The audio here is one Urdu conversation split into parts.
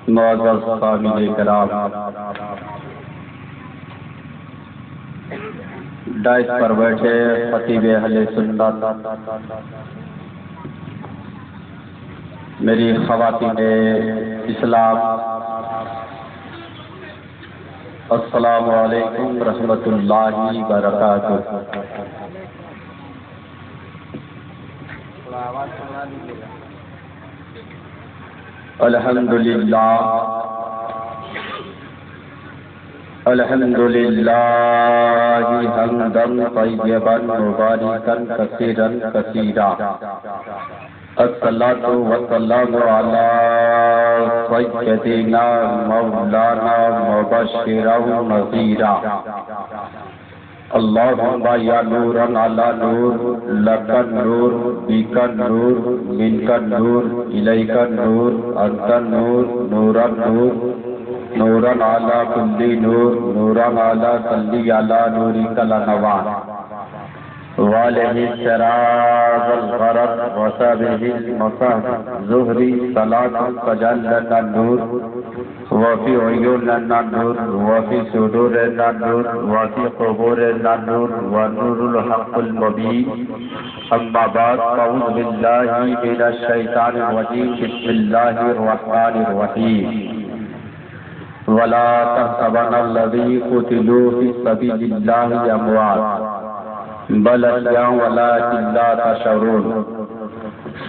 معزز سامعین کرام، ڈائس پر بیٹھے خطیب اہل سنت، میری خواتین اسلام، السلام علیکم ورحمۃ اللہ وبرکاتہ۔ الحمدللہ حمدا طیبا مبارکا کثیرا کثیرا، الصلاۃ والسلام علی سیدنا مولانا مبشرا نذیرا، اللہم یا نورا علی نور، لک النور، بک النور، منک النور، الیک النور، انت النور، نور النور، نورا علی کل نور، نورا علی صلی علی نورک الانوار، والہ السراج الغرض وصحبہ المصحب ظہری صلاۃ تجلت النور وفی عیوننا النور وفی صدورنا النور وفی قبورنا النور ونور الحق المبین، اما بعد فاعوذ باللہ من الشیطان الرجیم، بسم اللہ الرحمن الرحیم، ولا تحسبن الذین قتلوا فی سبیل اللہ اموات بل احیاء ولکن لا تشعرون،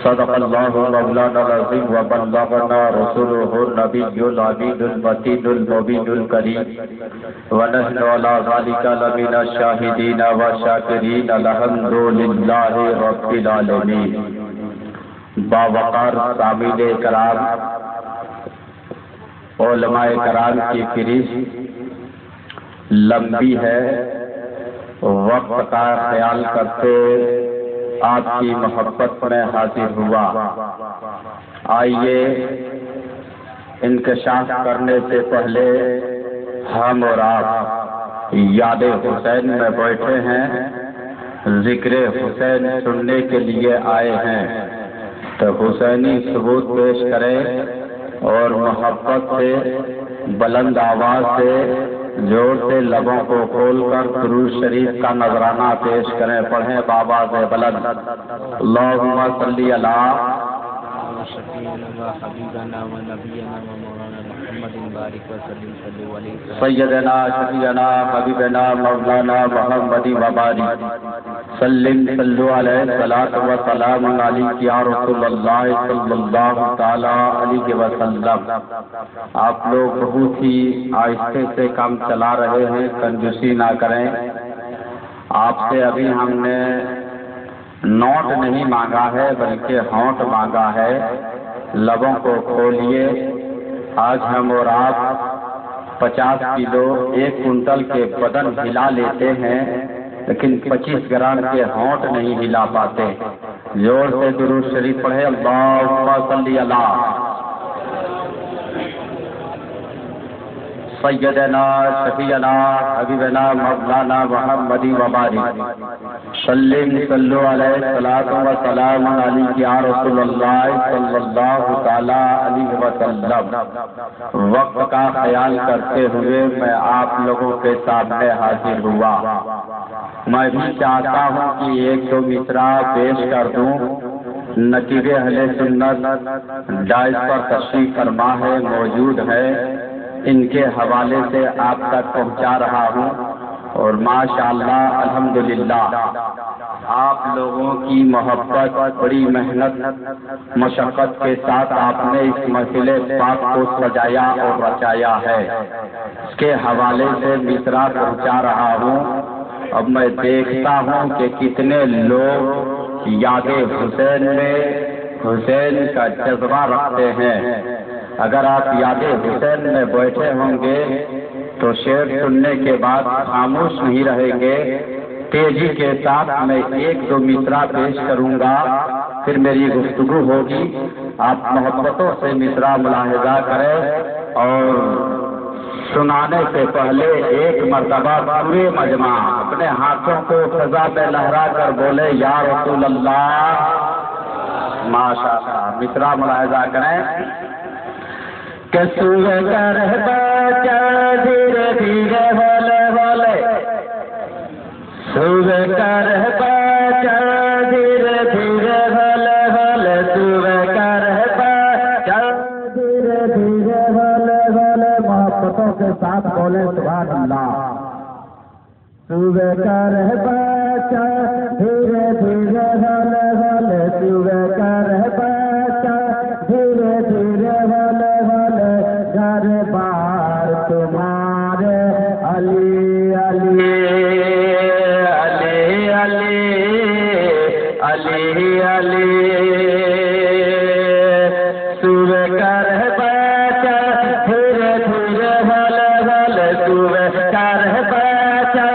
صدق اللہ مولانا العظیم وبلغنا رسولہ النبی الامین المتین المبین الکریم، ونحن علی ذلک لمن الشاہدین والشاکرین، الحمد للہ رب العالمین۔ باوقار سامعین کرام، علماء کرام کی فہرست لمبی ہے، وقت کا خیال کرتے آپ کی محبت میں حاضر ہوا۔ آئیے انکشاف کرنے سے پہلے ہم اور آپ یاد حسین میں بیٹھے ہیں، ذکر حسین سننے کے لیے آئے ہیں، تو حسینی ثبوت پیش کریں اور محبت سے بلند آواز سے زور سے لبوں کو کھول کر درود شریف کا نذرانہ پیش کریں، پڑھیں بآواز بلند، اللہم صلی علی سیدنا شفیعنا حبیبنا مولانا محمد وبارک سلم صلو علیہ الصلاۃ والسلام علیک یا رسول اللہ صلی اللہ تعالی علیہ وسلم۔ آپ لوگ بہت ہی آہستہ سے کام چلا رہے ہیں، کنجوسی نہ کریں۔ آپ سے ابھی ہم نے نوٹ نہیں مانگا ہے بلکہ ہونٹ مانگا ہے، لبوں کو کھولیے۔ آج ہم اور آپ 50 کلو 1 کنٹل کے بدن ہلا لیتے ہیں، لیکن 25 گرام کے ہونٹ نہیں ہلا پاتے۔ زور سے درود شریف پڑھے، اللہم صلی علی سیدنا شفیعنا حبیبنا مولانا محمد وبارک سلم صلو علیہ الصلاۃ والسلام علیک یا رسول اللہ صلی اللہ تعالی علیہ وسلم۔ وقت کا خیال کرتے ہوئے میں آپ لوگوں کے سامنے حاضر ہوا۔ میں بھی چاہتا ہوں کہ 1-2 مصرع پیش کر دوں۔ نقیب اہل سنت ڈائس پر تشریف فرما ہے، موجود ہے، ان کے حوالے سے آپ تک پہنچا رہا ہوں، اور ماشاءاللہ الحمدللہ آپ لوگوں کی محبت، بڑی محنت مشقت کے ساتھ آپ نے اس محفل پاک کو سجایا اور رچایا ہے، اس کے حوالے سے مصرع پہنچا رہا ہوں۔ اب میں دیکھتا ہوں کہ کتنے لوگ یاد حسین میں حسین کا جذبہ رکھتے ہیں۔ اگر آپ یاد حسین میں بیٹھے ہوں گے تو شعر سننے کے بعد خاموش نہیں رہیں گے۔ تیزی کے ساتھ میں 1-2 مصرع پیش کروں گا، پھر میری گفتگو ہوگی۔ آپ محبتوں سے مصرع ملاحظہ کریں، اور سنانے سے پہلے 1 مرتبہ پورے مجمع اپنے ہاتھوں کو فضا میں لہرا کر بولے یا رسول اللہ۔ ماشاءاللہ، مصرع ملاحظہ کریں کہ صبح کر بچہ دھیرے دھیرے ہولے ہولے، صبح کر بچہ دھیرے دھیرے ہولے ہولے، صبح کر بچہ دھیرے دھیرے ہولے ہولے، محبتوں کے ساتھ بولے سبحان اللہ۔ صبح کر بچہ دھیرے دھیرے ہولے ہولے، صبح کر بچہ دھیرے دھیرے ہولے ہولے، گھر بار تمہارے علی علی علی علی علی علی، صبح کر بچہ دھیرے دھیرے ہولے ہولے، صبح کر بچہ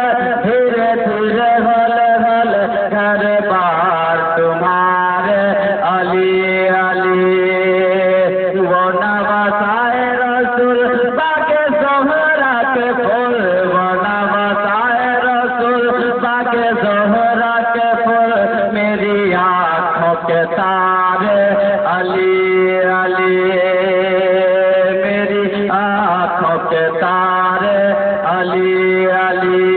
دھیرے دھیرے ہولے ہولے، گھر بار تمہارے علی علی، وہ نواسائے رسول باغ زہرا کے پھول، وہ نواسائے رسول باغ زہرا کے پھول، میری آنکھوں کے تارے علی علی، میری آنکھوں کے تارے علی علی،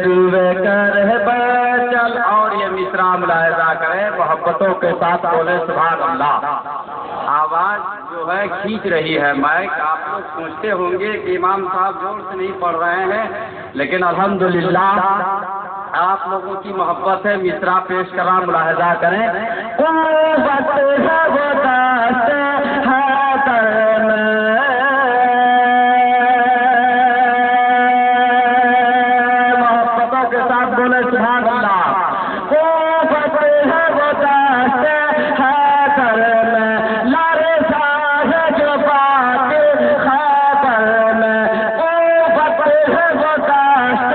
صبح کر بچل۔ اور یہ مصرع ملاحظہ کریں، محبتوں کے ساتھ بولے سبحان اللہ۔ آواز جو ہے کھینچ رہی ہے مائک، آپ لوگ سوچتے ہوں گے کہ امام صاحب زور سے نہیں پڑھ رہے ہیں، لیکن الحمدللہ آپ لوگوں کی محبت ہے۔ مصرع پیش کرا، ملاحظہ کریں۔ قوت ہے وہ دست حیدر میں، محبتوں کے ساتھ بولے سبحان اللہ۔ قوت ہے وہ دست حیدر میں، لرزا ہے جو بات خیبر میں، قوت ہے وہ دست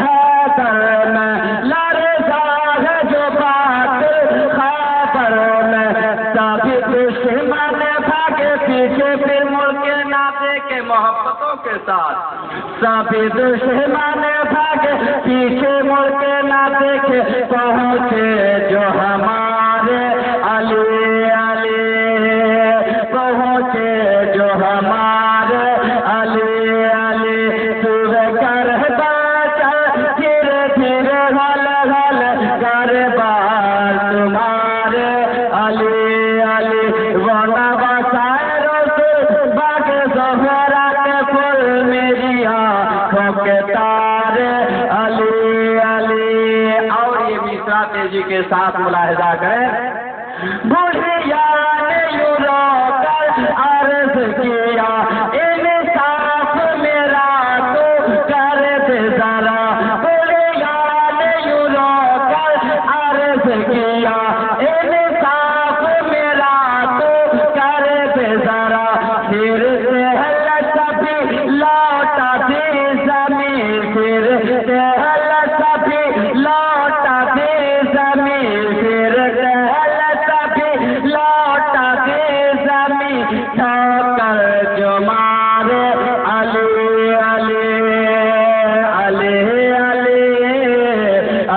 حیدر میں، لرزا ہے جو بات خیبر میں، ثابت دشمن بھاگے پیچھے پھر مڑ کے نہ دیکھے، محبتوں کے ساتھ ثابت دشمن بھاگے پیچھے مڑ کے نہ دیکھے، پہنچے جو ہمارے علی علی، پہنچے جو ہمارے علی علی، صبح کر بچہ دھیرے دھیرے ہولے ہولے، گھر بار تمہارے علی علی، وہ نواسائے رسول باغ زہرا کے پھول، میری آنکھوں کے تارے علی علی۔ اور یہ مصرع تیزی کے ساتھ ملاحظہ کریں۔ بڑھیا نے یوں رو کر عرض کیا، انصاف میرا تو کر دے ذرا، بڑھیا نے یوں رو کر عرض کیا، انصاف میرا تو کر دے ذرا، پھر سے سبھی لوٹا دی زمین، پھر سے سبھی لوٹا دی زمین، پھر سے سبھی لوٹا دی زمین، ٹھوکر جو مارے علی علی علی علی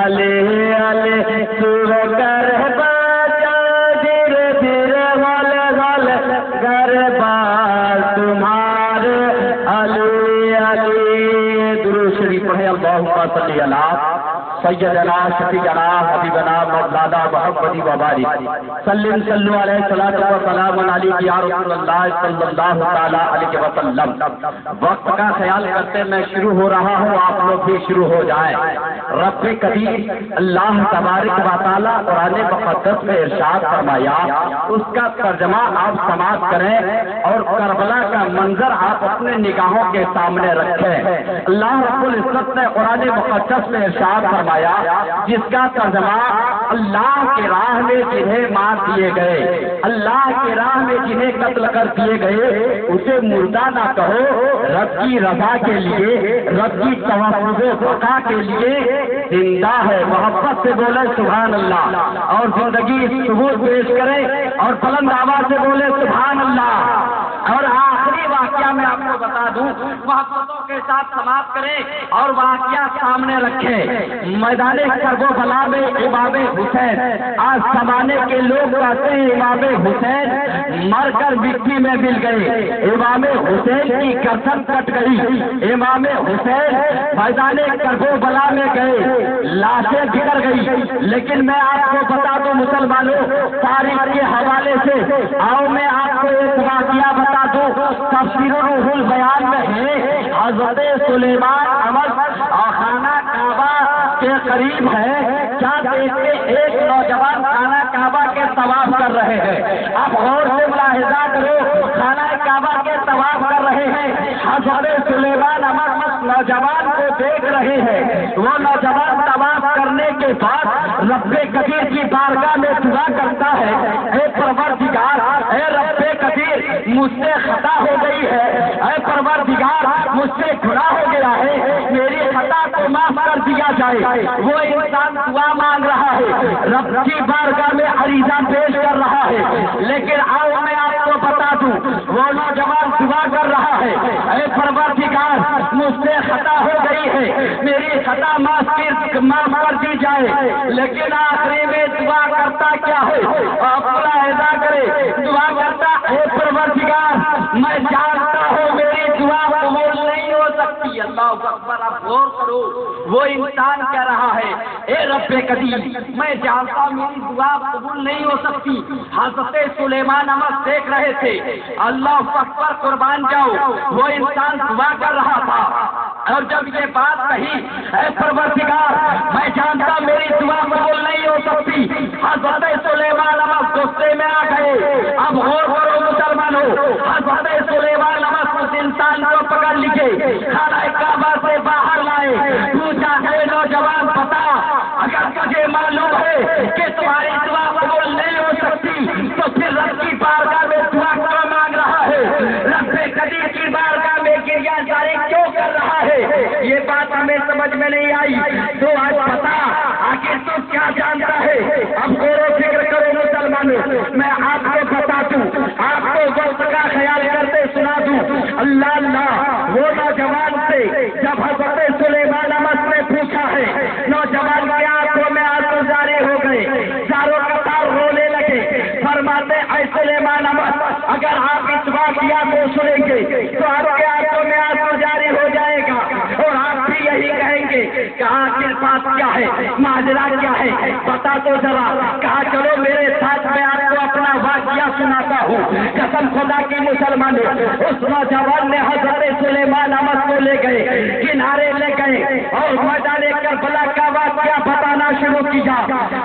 علی علی، صبح کر بچہ دھیرے دھیرے ہولے ہولے، گھر بار تمہارے علی علی۔ درود شریف پڑھیں، اللہم صلی علی سیدنا شفیعنا حبیبنا مولانا محمد وبارک سلم صلو علیہ الصلوۃ والسلام علیہ یا رسول اللہ صلی اللہ تعالی علیہ وسلم۔ وقت کا خیال کرتے میں شروع ہو رہا ہوں، آپ لوگ بھی شروع ہو جائیں۔ رب قدیر اللہ تبارک و تعالی قرآن مقدس میں ارشاد فرمایا، اس کا ترجمہ آپ سماعت کریں اور کربلا کا منظر آپ اپنے نگاہوں کے سامنے رکھیں۔ اللہ رب العزت نے قرآن مقدس میں ارشاد فرمایا، جس کا ترجمہ اللہ کی راہ میں جنہیں مار دیے گئے، اللہ کی راہ میں جنہیں قتل کر دیے گئے، اسے مردہ نہ کہو، رب کی رضا کے لیے، رب کی توفیق و بقا کے لیے زندہ ہے۔ محبت سے بولے سبحان اللہ، اور زندگی ثبوت پیش کرے اور بلند آواز سے بولے سبحان اللہ۔ اور آخری واقعہ واقعہ میں آپ کو بتا دوں، محبتوں کے ساتھ سماعت کریں اور واقعہ سامنے رکھیں۔ میدان کربلا میں امام حسین، آج زمانے کے لوگ کہتے ہیں امام حسین مر کر مٹی میں مل گئے، امام حسین کی گردن کٹ گئی، امام حسین میدان کربلا میں گئے، لاشیں بکھر گئی۔ لیکن میں آپ کو بتا دوں مسلمانوں، تاریخ کے حوالے سے آؤ میں آپ کو ایک واقعہ بتا دوں، تفسیر روح البیان میں ہے، حضرت سلیمان عمر خانہ کعبہ کے قریب ہے، کیا دیکھتے ایک نوجوان خانہ کعبہ کے طواف کر رہے ہیں۔ اب غور سے ملاحظہ کرو، خانہ کعبہ کے طواف کر رہے ہیں، حضرت سلیمان عمر نوجوان کو دیکھ رہے ہیں۔ وہ نوجوان طواف کرنے کے بعد رب قدیر کی بارگاہ میں دعا کرتا ہے، اے پروردگار، اے رب قدیر، مجھ سے خطا ہو گئی ہے، اے پروردگار مجھ سے گناہ ہو گیا ہے، میری خطا کو معاف کر دیا جائے۔ وہ انسان دعا مانگ رہا ہے، رب کی بارگاہ میں عریضہ پیش کر رہا ہے، لیکن آؤ میں آپ کو بتا دوں، وہ نوجوان دعا کر رہا ہے، اے پروردگار مجھ سے خطا ہو گئی ہے، میری خطا معاف کر دی جائے، لیکن آخری میں دعا کرتا کیا ہے؟ آپ ملاحظہ کرے، دعا کرتا اے پروردگار میں جانتا ہوں میری دعا قبول نہیں ہو سکتی۔ اللہ اکبر، آپ غور کرو، وہ انسان کہہ رہا ہے اے رب قدیر میں جانتا ہوں میری دعا قبول نہیں ہو سکتی۔ حضرت سلیمان عمر دیکھ رہے تھے، اللہ اکبر، قربان جاؤ، وہ انسان دعا کر رہا تھا، اور جب یہ بات کہی اے پروردگار میں جانتا میری دعا قبول نہیں ہو سکتی، حضرت سلیمان عمر غصے میں آ گئے۔ اب غور کرو مسلمانوں، حضرت سلیمان عمر اس انسان کو پکڑ لیے، خانہ کعبہ سے باہر لائے، پوچھا اے نوجوان بتا، اگر تجھے معلوم ہے کہ تمہاری دعا قبول نہیں ہو سکتی تو پھر رب کی بارگاہ میں دعا کیوں مانگ رہا ہے؟ رب قدیر کی بارگاہ میں گریہ جاری کیوں کر رہا ہے؟ یہ بات ہمیں سمجھ میں نہیں آئی۔ تو آج بتا آخر تو کیا جانتا ہے؟ اب غور و فکر کرو مسلمانوں، میں آپ کو بتا دوں، آپ کو وقت کا خیال کرتے سنا دوں۔ اللہ اللہ، وہ نوجوان سے جب حضرت سلیمان عمر نے پوچھا ہے، نوجوان کی آنکھوں میں آنسو جاری ہو گئے، چاروں قطار رونے لگے، فرماتے اے سلیمان عمر اگر آپ اس واقعہ کو سنیں گے تو آپ کے آنکھوں میں آنسو جاری ہو جائے گا، اور آپ بھی یہی کہیں گے کہ آخر بات کیا ہے، ماجرا کیا ہے، بتا تو ذرا۔ کہا چلو میرے ساتھ میں آپ کو اپنا واقعہ سناتا ہوں۔ قسم خدا کی مسلمانوں، اس نوجوان نے حضرت سلیمان عمر کو لے گئے، کنارے لے گئے اور میدان کربلا کا واقعہ بتانا شروع کیا۔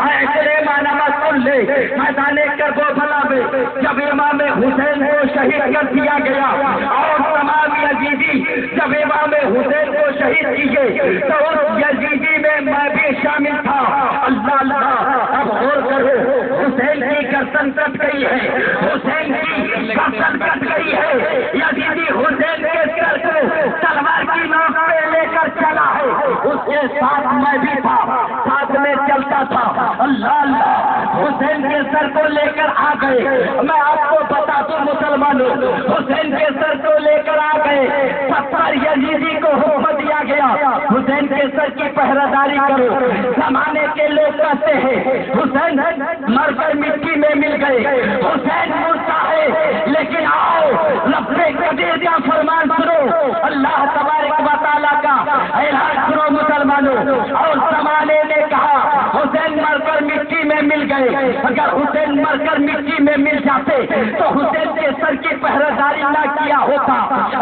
اے سلیمان عمر سن لے، میدان کربلا میں جب امام حسین کو شہید کر دیا گیا اور تمام یزیدی جب امام حسین کو شہید کیے تو اس یزیدی میں بھی شامل تھا۔ اللہ اللہ، اب غور کرو، حسین کی گردن کٹ گئی ہے، حسین کی گردن کٹ گئی ہے، یزیدی حسین کے سر کو تلوار کی نوک پہ لے کر چلا ہے، اس کے ساتھ میں بھی تھا، ساتھ میں چلتا تھا۔ اللہ اللہ، حسین کے سر کو لے کر آ گئے۔ میں آپ کو بتا دوں مسلمانوں، حسین کے سر کو لے کر آ گئے، 70 یزیدی کو حکم دیا گیا حسین کے سر کی پہرہ داری کرو۔ زمانے کے لوگ کہتے ہیں حسین مر کر مٹی میں مل گئے، حسین مرتا ہے، لیکن آؤ رب قدیر کا فرمان سنو، اللہ تبارک و تعالیٰ کا اعلان سنو مسلمانوں۔ اور زمانے نے کہا حسین مر کر مٹی میں مل گئے، اگر حسین مر کر مٹی میں مل جاتے تو حسین کے سر کی پہرہ داری نہ کیا ہوتا،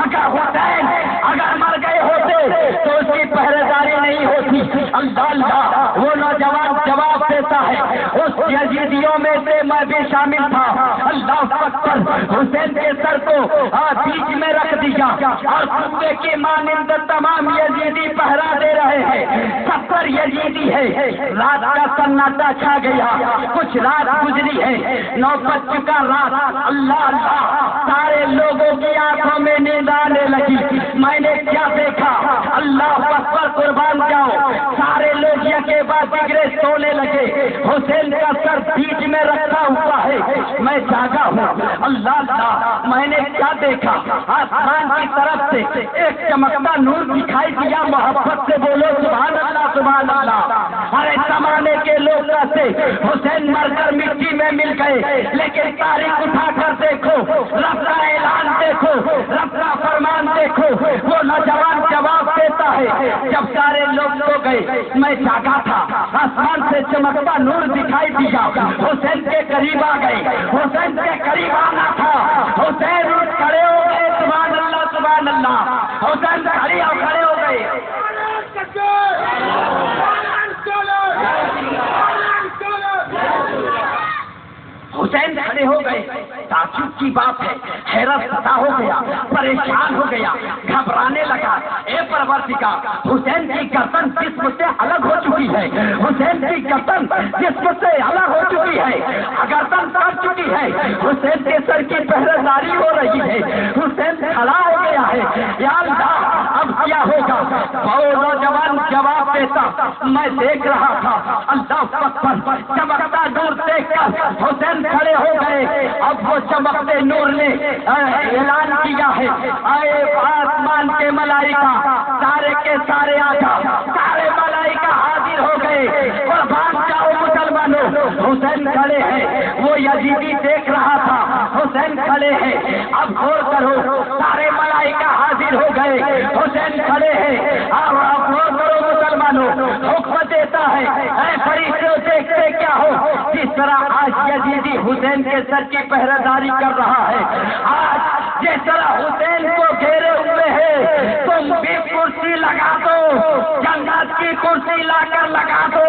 اگر حسین اگر مر گئے ہوتے تو اس کی پہرہ داری نہیں ہوتی۔ اللہ اللہ، وہ نوجوان جواب دیتا ہے اس یزیدیوں میں سے میں بھی شامل تھا۔ اللہ اکبر، حسین کے سر کو بیچ میں رکھ دیا اور کتے کی مانند تمام یزیدی پہرا دے رہے ہیں، 70 یزیدی ہے۔ رات کا سناٹا چھا گیا، کچھ رات گزری ہے، 9 بج چکا رات۔ اللہ اللہ، سارے لوگوں کی آنکھوں میں نیند آنے لگی۔ میں نے کیا دیکھا، اللہ اکبر، قربان جاؤ، سارے لوگ یکے بعد دیگرے سونے لگے، حسین کا سر بیچ میں رکھا ہوا ہے۔ میں جاگا ہوں، اللہ اللہ، میں نے کیا دیکھا؟ آسمان کی طرف سے ایک چمکتا نور دکھائی دیا. محبت سے بولو سبحان اللہ سبحان اللہ. ہر زمانے کے لوگ سے حسین مر کر مٹی میں مل گئے، لیکن تاریخ اٹھا کر دیکھو، رب کا اعلان دیکھو، رب کا فرمان دیکھو. وہ نوجوان جواب دیتا ہے جب سارے لوگ سو گئے میں جاگا تھا، آسمان سے چمکتا نور دکھائی دیا، حسین کے قریب آ گئے، حسین کے قریب آنا تھا. حسین کھڑے ہو گئے سبحان اللہ سبحان اللہ. حسین کھڑے ہو گئے. حسین کھڑے ہو گئے. تعجب کی بات ہے، حیرت زدہ ہو گیا، پریشان ہو گیا، گھبرانے لگا. اے پروردگار، حسین کی گردن جسم سے الگ ہو چکی ہے، حسین کی گردن جسم سے الگ ہو چکی ہے، گردن کٹ چکی ہے، حسین کے سر کی پہرے داری ہو رہی ہے، حسین کھڑا ہو گیا ہے. یا اللہ اب کیا ہوگا؟ وہ نوجوان جواب دیتا، میں دیکھ رہا تھا. اللہ اکبر. چمکتا نور دیکھ کر حسین کھڑے ہو گئے. اب وہ چمکتے نور نے اعلان کیا ہے، اے آسمان کے ملائکہ سارے کے سارے آ جاؤ. سارے ملائکہ حاضر ہو گئے اور بھاگ جاؤ مسلمانوں. حسین کھڑے ہیں. وہ یزیدی دیکھ رہا تھا، حسین کھڑے ہیں. اب غور کرو، سارے ملائکہ حاضر ہو گئے، حسین کھڑے ہیں. اب غور کرو مسلمانوں، حکم دیتا ہے اے فرشتوں دیکھتے کیا ہو؟ جس طرح آج یزیدی حسین کے سر کی پہرے داری کر رہا ہے، آج جس طرح حسین کو گھیرے ہوئے ہے، تم بھی کرسی لگا دو، جنت کی کرسی لا کر لگا دو.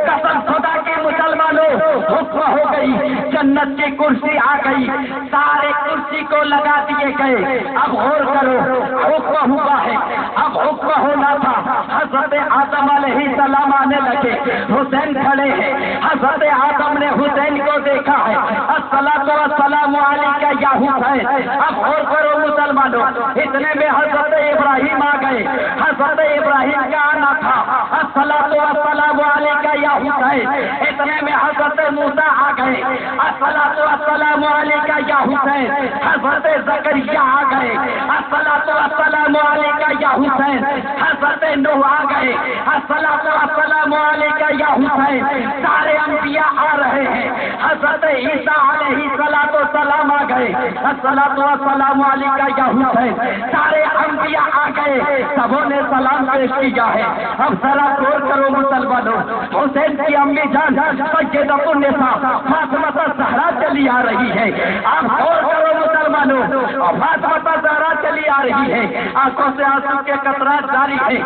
قسم خدا کے مسلمانوں، حکم ہو گئی، جنت کی کرسی آ گئی، سارے کرسی کو لگا دیے گئے. اب غور کرو، حکم ہوا ہے. اب حکم ہونا تھا. حضرت آدم علیہ السلام آنے لگے، حسین کھڑے ہیں. حضرت آدم نے حسین کو دیکھا ہے، الصلاۃ والسلام علیکہ یا حسین. اب غور کرو مسلمانوں، اتنے میں حضرت ابراہیم آ گئے. حضرت ابراہیم کا آنا تھا، الصلاۃ والسلام علیکہ یا حسین. اتنے میں حضرت موسیٰ آ گئے، الصلاۃ والسلام علیکہ یا حسین. حضرت زکریا آ گئے، الصلاۃ والسلام علیکہ یا حسین. حضرت نوح آ گئے، الصلاۃ والسلام علیکہ یا حسین. سارے انبیاء آ رہے ہیں. حضرت عیسیٰ علیہ السلام آ گئے، الصلاۃ والسلام علیکہ یا حسین. سارے انبیاء آ گئے، سبوں نے سلام پیش کیا ہے. اب ذرا غور کرو مسلمانوں، حسین کی امی جان سیدۃ النساء فاطمہ الزہرا چلی آ رہی ہے. اب غور کرو مسلمانوں، فاطمہ الزہرا چلی آ رہی ہے، آنکھوں سے آنسو کے قطرات جاری ہے،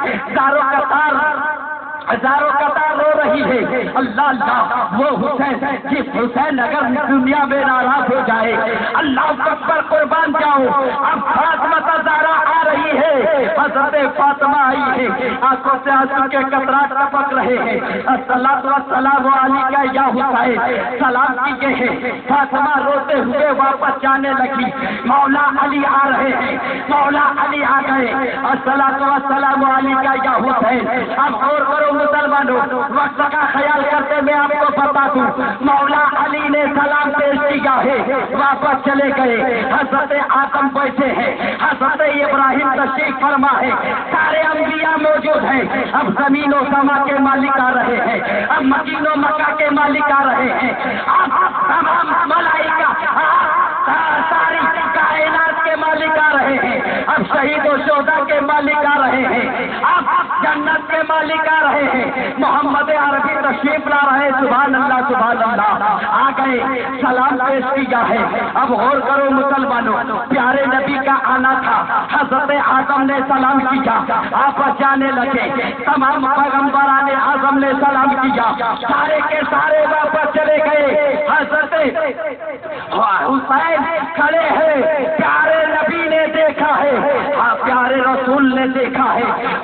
ہزاروں قطار رو رہی ہے. اللہ اللہ، وہ حسین جس حسین اگر دنیا میں ناراض ہو جائے، اللہ اکبر قربان جاؤ. اب فاطمہ الزہرا آ رہی ہے، حضرت فاطمہ آئی ہے، آنکھوں سے آنسو کے قطرات ٹپک رہے ہیں. الصلاۃ والسلام علیکہ یا حسین. سلام کیے ہیں. فاطمہ روتے ہوئے واپس جانے لگی. مولا علی آ رہے ہیں، مولا علی آ گئے، الصلاۃ والسلام علیکہ یا حسین. اب اور کرو مسلمانوں، وقت کا خیال کرتے میں آپ کو بتا دوں، مولا علی نے سلام پیش کیا ہے، واپس چلے گئے. حضرت آدم بیٹھے ہیں، حضرت ابراہیم تشریف فرما ہے، سارے انبیاء موجود ہیں. اب زمین و سما کے مالک آ رہے ہیں، اب مدینہ و مکہ کے مالک آ رہے ہیں، اب تمام ملائکہ ساری کائنات کے مالک آ رہے ہیں. اب شہید و شہداء کے مالک آ رہے ہیں، اب جنت کے مالک آ رہے ہیں. محمد عربی تشریف لا رہے، سبحان اللہ سبحان اللہ. آ گئے، سلام پیش کیا ہے. اب غور کرو مسلمانوں، پیارے نبی کا آنا تھا. حضرت آدم نے سلام کیا، آپس جانے لگے. تمام پیغمبران اعظم نے سلام کیا، سارے کے سارے واپس چلے گئے. حضرت حسین کھڑے ہیں، پیارے نبی نے دیکھا ہے، پیارے رسول نے دیکھا ہے.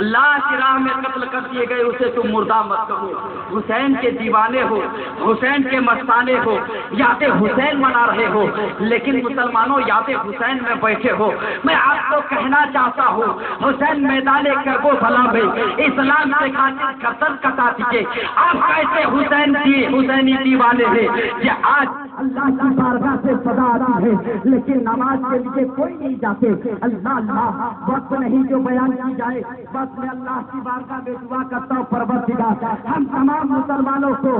اللہ کی راہ میں قتل کر دیے گئے اسے تم مردہ مت کہو. حسین کے دیوانے ہو, حسین کے مستانے ہو, یاد حسین منا رہے ہو, لیکن مسلمانوں یاد حسین میں بیٹھے ہو. میں آپ کو کہنا چاہتا ہوں حسین میدان کربلا میں اسلام سے خاطر گردن کٹا دیے. آپ کیسے حسینی دیوانے ہیں کہ آج اللہ کی بارگاہ سے صدا آتی ہے لیکن نماز کے لیے کوئی نہیں جاتے. اللہ اللہ وقت نہیں جو بیان کی جائے, بس میں اللہ کی بارگاہ میں دعا کرتا ہوں پروردگار ہم تمام مسلمانوں کو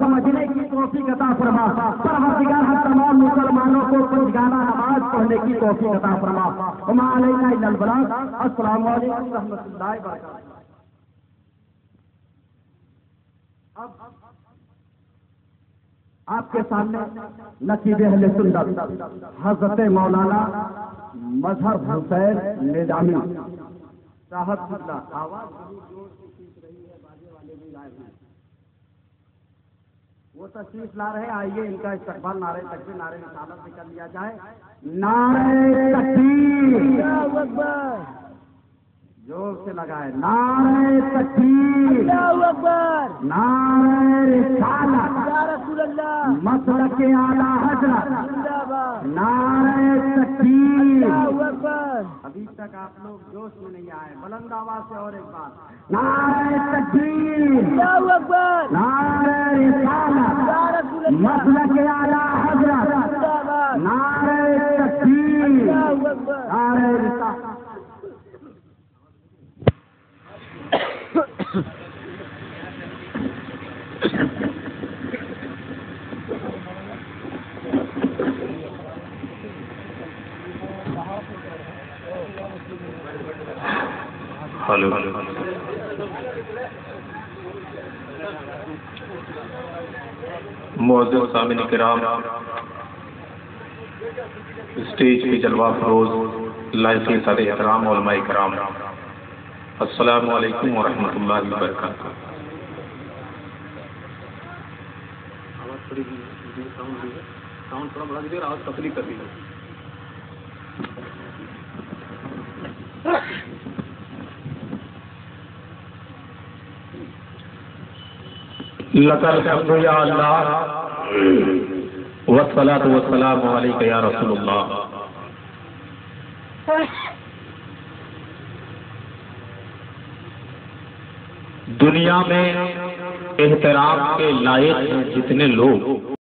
سمجھنے کی توفیق عطا فرما. پروردگار ہم تمام مسلمانوں کو پنجگانہ نماز پڑھنے کی توفیق عطا فرما. وما علینا الا البلاغ. السلام علیکم و رحمۃ اللہ وبرکاتہ. اب آپ کے سامنے نقیب اہل سنت حضرت مولانا مظہر حسین نظامی صاحب کی آواز وہ تشریف لا رہے. آئیے ان کا استقبال نعرہ تکبیر نعرہ رسالت سے کر لیا جائے. نعرہ تکبیر جور سے لگائے. نعرہ تکبیر, نعرہ رسالت, مسلک اعلیٰ حضرت, نعرہ تکبیر. ابھی تک آپ لوگ جوش میں نہیں آئے. بلند آواز سے اور ایک بار. نعرہ تکبیر, نعرہ رسالت, مسلک اعلیٰ حضرت, نعرہ تکبیر, نعرہ رسالت. ہلو معزز سامعین کرام, اسٹیج کی جلوہ فروز لائق صد احترام علماء کرام, السلام علیکم ورحمۃ اللہ وبرکاتہ. ساؤنڈ تھوڑا بڑھا دیجیے اور آواز تفریح کر دیجیے. لک الحمد یا اللہ والصلاۃ والسلام علیک یا رسول اللہ. دنیا میں احترام کے لائق ہیں جتنے لوگ